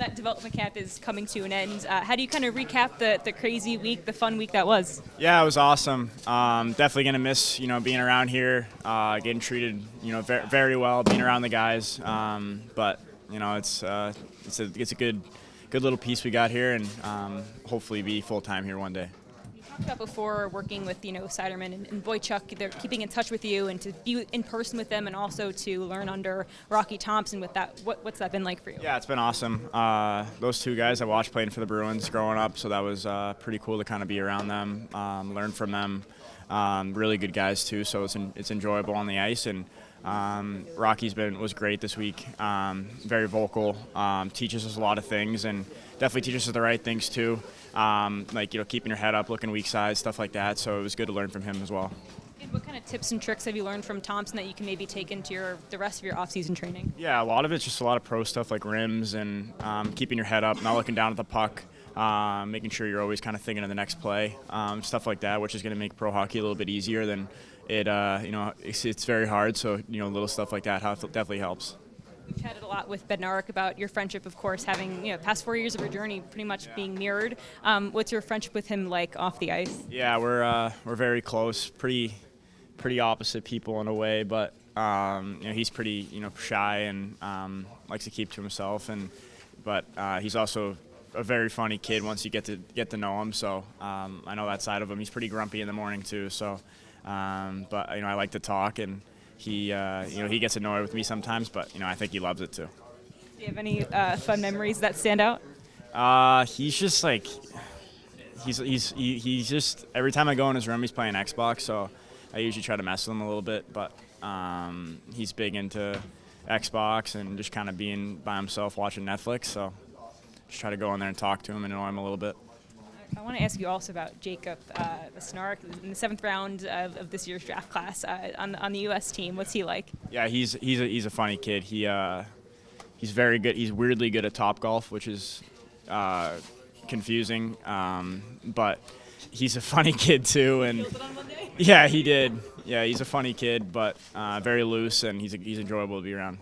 that development camp is coming to an end, how do you kind of recap the crazy week, the fun week that was? Yeah, it was awesome. Definitely gonna miss being around here, getting treated very, very well, being around the guys. But it's a good little piece we got here, and hopefully be full time here one day. You talked about before working with Seiderman and Boychuk, they're keeping in touch with you and to be in person with them, and also to learn under Rocky Thompson with that. What's that been like for you? Yeah, it's been awesome. Those two guys I watched playing for the Bruins growing up, so that was pretty cool to kind of be around them, learn from them. Really good guys too, so it's enjoyable on the ice. And Rocky's was great this week. Very vocal, teaches us a lot of things, and definitely teaches us the right things too. Like keeping your head up, looking weak side, stuff like that. So it was good to learn from him as well. And what kind of tips and tricks have you learned from Thompson that you can maybe take into the rest of your off-season training? Yeah, a lot of it's just a lot of pro stuff like rims and keeping your head up, not looking down at the puck, making sure you're always kind of thinking of the next play, stuff like that, which is going to make pro hockey a little bit easier than it. It's very hard, so little stuff like that definitely helps. We've chatted a lot with Bednarik about your friendship, of course, having past 4 years of your journey pretty much being mirrored. What's your friendship with him like off the ice? Yeah, we're very close, pretty opposite people in a way, but he's pretty shy and likes to keep to himself, but he's also a very funny kid once you get to know him. So I know that side of him. He's pretty grumpy in the morning too. So, but I like to talk, and he gets annoyed with me sometimes, but I think he loves it too. Do you have any fun memories that stand out? He's just like he's just every time I go in his room, he's playing Xbox. So I usually try to mess with him a little bit, but he's big into Xbox and just kind of being by himself watching Netflix. So just try to go in there and talk to him and annoy him a little bit. I want to ask you also about Jacob the Snark in the 7th round of this year's draft class on the U.S. team. What's he like? Yeah, he's a funny kid. He's very good. He's weirdly good at Topgolf, which is confusing, but he's a funny kid too. And yeah, he did. Yeah, he's a funny kid, but very loose, and he's enjoyable to be around.